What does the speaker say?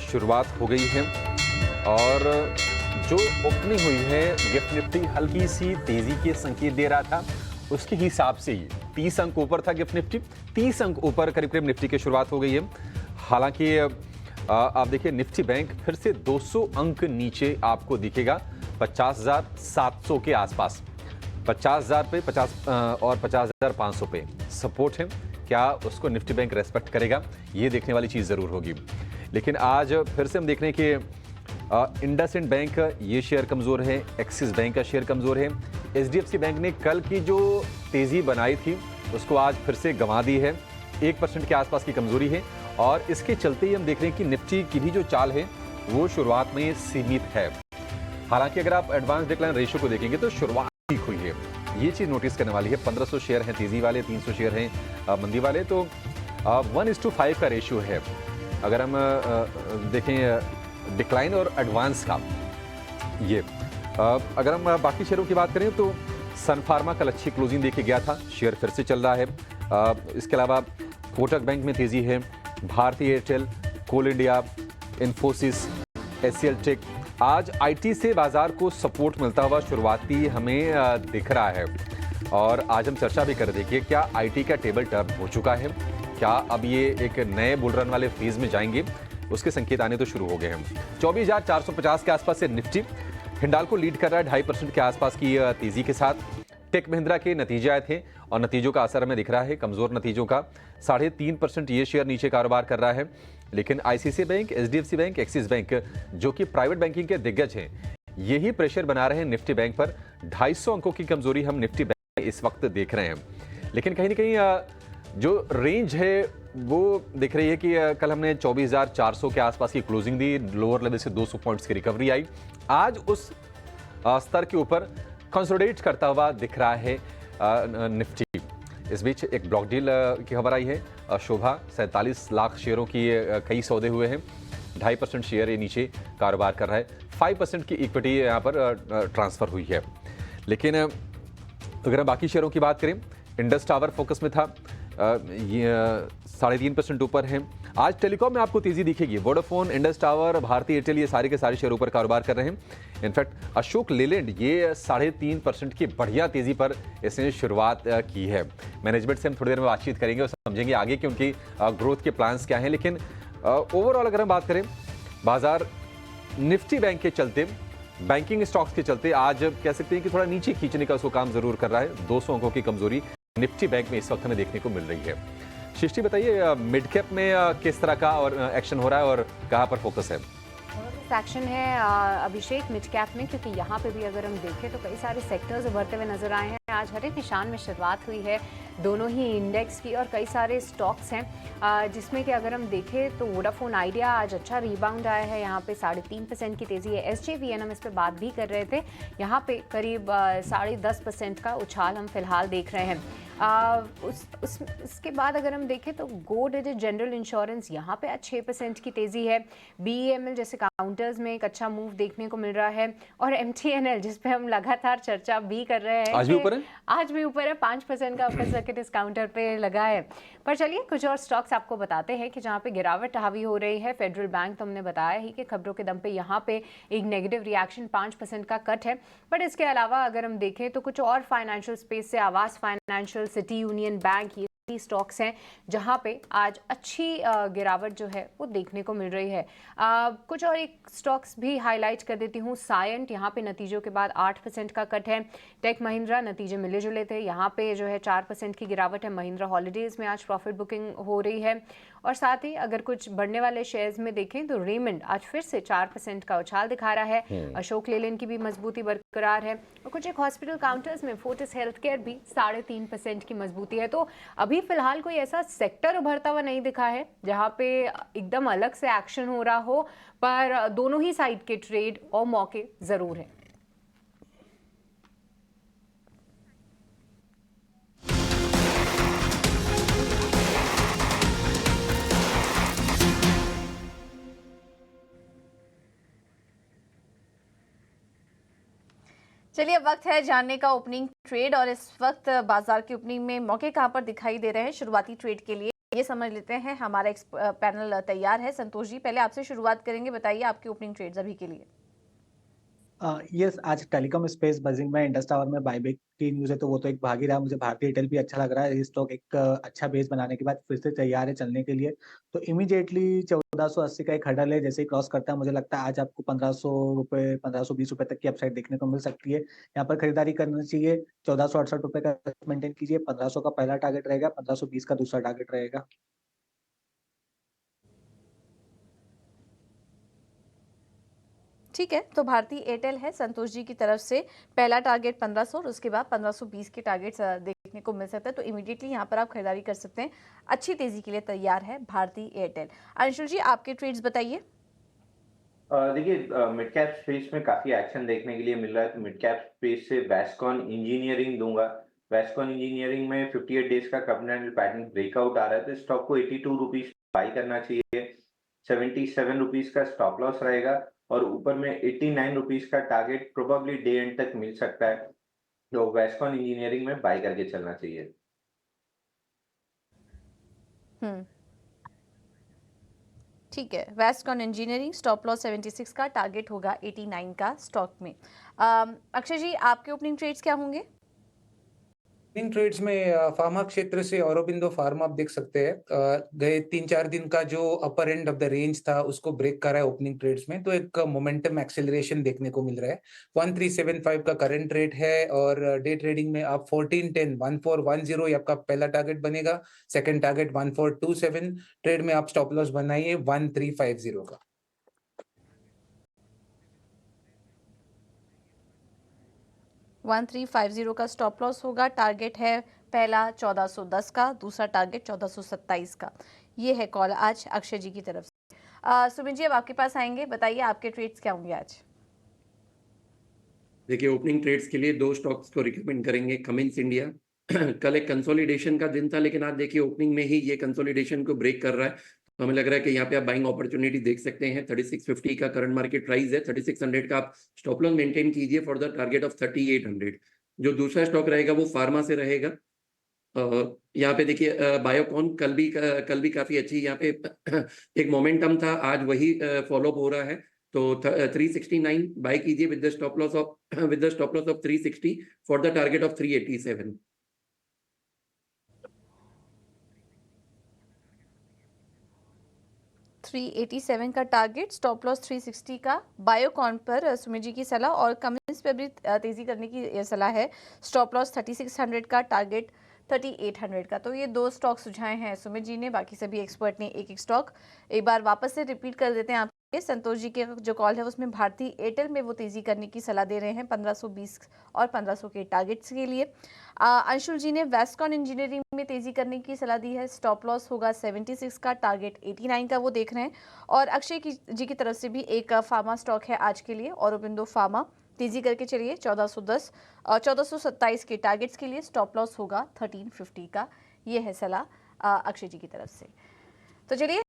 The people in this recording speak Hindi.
शुरुआत हो गई है और जो ओपनिंग हुई है गिफ्ट निफ्टी हल्की सी तेजी के संकेत दे रहा था, उसके हिसाब से ही 30 अंक ऊपर था गिफ्ट निफ्टी। 30 अंक ऊपर करीब करीब निफ्टी की शुरुआत हो गई है। हालांकि आप देखिए निफ्टी बैंक फिर से 200 अंक नीचे आपको दिखेगा 50,700 के आसपास। 50,000 पे 50 और 50,500 पे सपोर्ट है। क्या उसको निफ्टी बैंक रेस्पेक्ट करेगा, ये देखने वाली चीज़ ज़रूर होगी। लेकिन आज फिर से हम देख रहे हैं कि इंडसइंड बैंक ये शेयर कमज़ोर है, एक्सिस बैंक का शेयर कमज़ोर है। एचडीएफसी बैंक ने कल की जो तेज़ी बनाई थी उसको आज फिर से गंवा दी है। 1% के आसपास की कमज़ोरी है और इसके चलते ही हम देख रहे हैं कि निफ्टी की भी जो चाल है वो शुरुआत में सीमित है। हालांकि अगर आप एडवांस डिक्लाइन रेशियो को देखेंगे तो शुरुआत ठीक हुई है, ये चीज़ नोटिस करने वाली है। 1500 शेयर हैं तेज़ी वाले, 300 शेयर हैं मंदी वाले, तो 1:5 का रेशियो है। अगर हम देखें डिक्लाइन और एडवांस का, ये अगर हम बाकी शेयरों की बात करें तो सन फार्मा कल अच्छी क्लोजिंग देके गया था, शेयर फिर से चल रहा है। इसके अलावा कोटक बैंक में तेज़ी है, भारतीय एयरटेल, कोल इंडिया, इन्फोसिस, एचसीएल टेक। आज आईटी से बाजार को सपोर्ट मिलता हुआ शुरुआती हमें दिख रहा है और आज हम चर्चा भी कर देंगे क्या आईटी का टेबल टर्न हो चुका है, क्या अब ये एक नए बुल रन वाले फेज में जाएंगे, उसके संकेत आने तो शुरू हो गए हैं। 24,450 के आसपास से निफ्टी हिंडाल्को लीड कर रहा है 2.5% के आसपास की तेजी के साथ। टेक महिंद्रा के नतीजे आए थे और नतीजों का असर हमें दिख रहा है, कमजोर नतीजों का। 3.5% ये शेयर नीचे कारोबार कर रहा है। लेकिन ICICI bank, HDFC bank, axis bank जो कि प्राइवेट बैंकिंग के दिग्गज हैं, यही प्रेशर बना रहे हैं निफ्टी बैंक पर। 250 अंकों की कमजोरी हम निफ्टी बैंक में इस वक्त देख रहे हैं। लेकिन कहीं ना कहीं जो रेंज है वो दिख रही है कि कल हमने 24,400 के आसपास की क्लोजिंग दी, लोअर लेवल से 200 पॉइंट्स की रिकवरी आई। आज उस स्तर के ऊपर कंसोलिडेट करता हुआ दिख रहा है निफ्टी। इस बीच एक ब्लॉक डील की खबर आई है। शोभा 47 लाख शेयरों की कई सौदे हुए हैं। 2.5% शेयर ये नीचे कारोबार कर रहा है। 5% की इक्विटी यहाँ पर ट्रांसफर हुई है। लेकिन अगर हम बाकी शेयरों की बात करें, इंडस टावर फोकस में था, ये 3.5% ऊपर है। आज टेलीकॉम में आपको तेजी दिखेगी। वोडाफोन, इंडस टावर, भारतीय एयरटेल, ये सारे के सारे शेयर ऊपर कारोबार कर रहे हैं। इनफैक्ट अशोक लेलैंड ये 3.5% की बढ़िया तेजी पर इसने शुरुआत की है। मैनेजमेंट से हम थोड़ी देर में बातचीत करेंगे और समझेंगे आगे कि उनकी ग्रोथ के प्लान्स क्या हैं। लेकिन ओवरऑल अगर हम बात करें, बाजार निफ्टी बैंक के चलते, बैंकिंग स्टॉक्स के चलते आज कह सकते हैं कि थोड़ा नीचे खींचने का उसको काम जरूर कर रहा है। 200 अंकों की कमजोरी निफ्टी बैंक में इस वक्त हमें देखने को मिल रही है। सृष्टि बताइए, मिड कैप में किस तरह का और एक्शन हो रहा है और कहां पर फोकस है? एक्शन है अभिषेक मिड कैप में, क्योंकि यहाँ पे भी अगर हम देखें तो कई सारे सेक्टर्स उभरते हुए नजर आए हैं। आज हर एक निशान में शुरुआत हुई है दोनों ही इंडेक्स की और कई सारे स्टॉक्स हैं जिसमें कि अगर हम देखें तो वोडाफोन आइडिया आज अच्छा रिबाउंड आया है। यहाँ पे 3.5% की तेज़ी है। एसजेवीएन हम इस पर बात भी कर रहे थे, यहाँ पे करीब 10.5% का उछाल हम फिलहाल देख रहे हैं। उसके बाद अगर हम देखें तो गो डिजिट जनरल इंश्योरेंस, यहाँ पे आज 6% की तेज़ी है। बीईएमएल जैसे काउंटर्स में एक अच्छा मूव देखने को मिल रहा है और एमटीएनएल जिस पे हम लगातार चर्चा भी कर रहे हैं, आज भी ऊपर है, आज भी ऊपर है। 5% का अपने सर्किट इस काउंटर पे लगा है। पर चलिए कुछ और स्टॉक्स आपको बताते हैं कि जहाँ पे गिरावट हावी हो रही है। फेडरल बैंक तो हमने बताया ही कि खबरों के दम पे यहाँ पे एक नेगेटिव रिएक्शन 5% का कट है। बट इसके अलावा अगर हम देखें तो कुछ और फाइनेंशियल स्पेस से आवास फाइनेंशियल, सिटी यूनियन बैंक, ये स्टॉक्स हैं जहां पे आज अच्छी गिरावट जो है वो देखने को मिल रही है। कुछ और एक स्टॉक्स भी हाईलाइट कर देती हूँ। सायंट, यहाँ पे नतीजों के बाद 8% का कट है। टेक महिंद्रा, नतीजे मिले जुले थे, यहाँ पे जो है 4% की गिरावट है। महिंद्रा हॉलीडेज में आज प्रॉफिट बुकिंग हो रही है। और साथ ही अगर कुछ बढ़ने वाले शेयर्स में देखें तो रेमंड आज फिर से 4% का उछाल दिखा रहा है। अशोक लेलैंड की भी मजबूती बरकरार है और कुछ एक हॉस्पिटल काउंटर्स में फोर्टिस हेल्थ केयर भी 3.5% की मजबूती है। तो अभी फिलहाल कोई ऐसा सेक्टर उभरता हुआ नहीं दिखा है जहां पे एकदम अलग से एक्शन हो रहा हो, पर दोनों ही साइड के ट्रेड और मौके जरूर हैं। चलिए अब वक्त है जानने का ओपनिंग ट्रेड, और इस वक्त बाजार की ओपनिंग में मौके कहां पर दिखाई दे रहे हैं शुरुआती ट्रेड के लिए, ये समझ लेते हैं। हमारा पैनल तैयार है। संतोष जी, पहले आपसे शुरुआत करेंगे, बताइए आपकी ओपनिंग ट्रेड्स अभी के लिए। यस, आज टेलीकॉम स्पेस बजिंग में इंडस टावर में बायबैक की न्यूज़ है, तो वो तो एक भाग ही रहा। मुझे भारतीय एयरटेल भी अच्छा लग रहा है। ये स्टॉक एक अच्छा बेस बनाने के बाद फिर से तैयार है चलने के लिए। तो इमीडिएटली 1480 का एक हर्डल है, जैसे ही क्रॉस करता है मुझे लगता है आज आपको 1500 रुपये, 1520 रुपये तक की अपसाइड देखने को मिल सकती है। यहाँ पर खरीदारी करनी चाहिए। 1468 रुपये का मेंटेन कीजिए। 1500 का पहला टारगेट रहेगा, 1520 का दूसरा टारगेट रहेगा। ठीक है, तो भारतीय एयरटेल है संतोष जी की तरफ से, पहला टारगेट 1500 और उसके बाद 1520 के टारगेट्स देखने को मिल सकता है। तो इमीडिएटली यहाँ पर आप खरीदारी कर सकते हैं। अच्छी तेजी के लिए तैयार है भारतीय एयरटेल। अंशुल जी, आपके ट्रेड्स बताइए। देखिए, मिड कैप स्पेस में काफी एक्शन देखने के लिए मिल रहा है, तो मिड कैप स्पेस से वेस्कॉन इंजीनियरिंग दूंगा। वेस्कॉन इंजीनियरिंग में 58 डेज का कवर्नेंटल पैटर्न ब्रेकआउट आ रहा है, तो स्टॉक को 82 रुपीज बाई करना चाहिए। 77 रुपीज का स्टॉप लॉस रहेगा और ऊपर में 89 रुपीज का टारगेट प्रोबेबली डे एंड तक मिल सकता है, तो वेस्कॉन इंजीनियरिंग में बाई करके चलना चाहिए। ठीक है, वेस्टकॉन इंजीनियरिंग स्टॉप लॉस 76 का, टारगेट होगा 89 का स्टॉक में। अक्षय जी, आपके ओपनिंग ट्रेड्स क्या होंगे? इन ट्रेड्स में फार्मा क्षेत्र से औरोबिंदो फार्मा आप देख सकते हैं, गए 3-4 दिन का जो अपर एंड ऑफ द रेंज था उसको ब्रेक करा है ओपनिंग ट्रेड्स में, तो एक मोमेंटम एक्सेलरेशन देखने को मिल रहा है। 1375 का करंट रेट है और डे ट्रेडिंग में आप 1410 1410 ये आपका पहला टारगेट बनेगा। Second target 1427। ट्रेड में आप स्टॉप लॉस बनाइए 1350 का। 1350 का स्टॉप लॉस होगा। टारगेट है पहला 1410 का, दूसरा टारगेट 1427 का। ये है कॉल आज अक्षय जी की तरफ से। सुमित जी, अब आपके पास आएंगे, बताइए आपके ट्रेड्स क्या होंगे आज। देखिए, ओपनिंग ट्रेड्स के लिए दो स्टॉक्स को रिकमेंड करेंगे। कमिंस इंडिया कल एक कंसोलिडेशन का दिन था, लेकिन आज देखिए ओपनिंग में ही ये कंसोलिडेशन को ब्रेक कर रहा है, तो हमें लग रहा है कि यहाँ पे आप बाइंग अपॉर्चुनिटी देख सकते हैं। 3650 का करंट मार्केट प्राइस है, 3600 का आप स्टॉप लॉस मेंटेन कीजिए फॉर द टारगेट ऑफ 3800। जो दूसरा स्टॉक रहेगा वो फार्मा से रहेगा। यहाँ पे देखिए बायोकॉन कल भी काफी अच्छी यहाँ पे एक मोमेंटम था, आज वही फॉलो हो रहा है, तो 369 बाय कीजिए with the stop loss of 360 for the target of 387। 387 का टारगेट, स्टॉप लॉस 360 का। बायोकॉन पर सुमित जी की सलाह और कमिंस पे भी तेजी करने की सलाह है। स्टॉप लॉस 3600 का, टारगेट 3800 का। तो ये दो स्टॉक सुझाए हैं सुमित जी ने, बाकी सभी एक्सपर्ट ने एक एक स्टॉक। एक बार वापस से रिपीट कर देते हैं। आप संतोष जी के जो कॉल है उसमें भारतीय एयरटेल में वो तेजी करने की सलाह दे रहे हैं 1520 और 1500 के टारगेट्स के लिए। अंशुल जी ने वेस्टकॉन इंजीनियरिंग में तेजी करने की सलाह दी है। स्टॉप लॉस होगा 76 का, टारगेट 89 का वो देख रहे हैं। और अक्षय जी की तरफ से भी एक फार्मा स्टॉक है आज के लिए, औरोबिंदो फार्मा, तेजी करके चलिए 1410 और 1427 के टारगेट्स के लिए। स्टॉप लॉस होगा 1350 का। ये है सलाह अक्षय जी की तरफ से। तो चलिए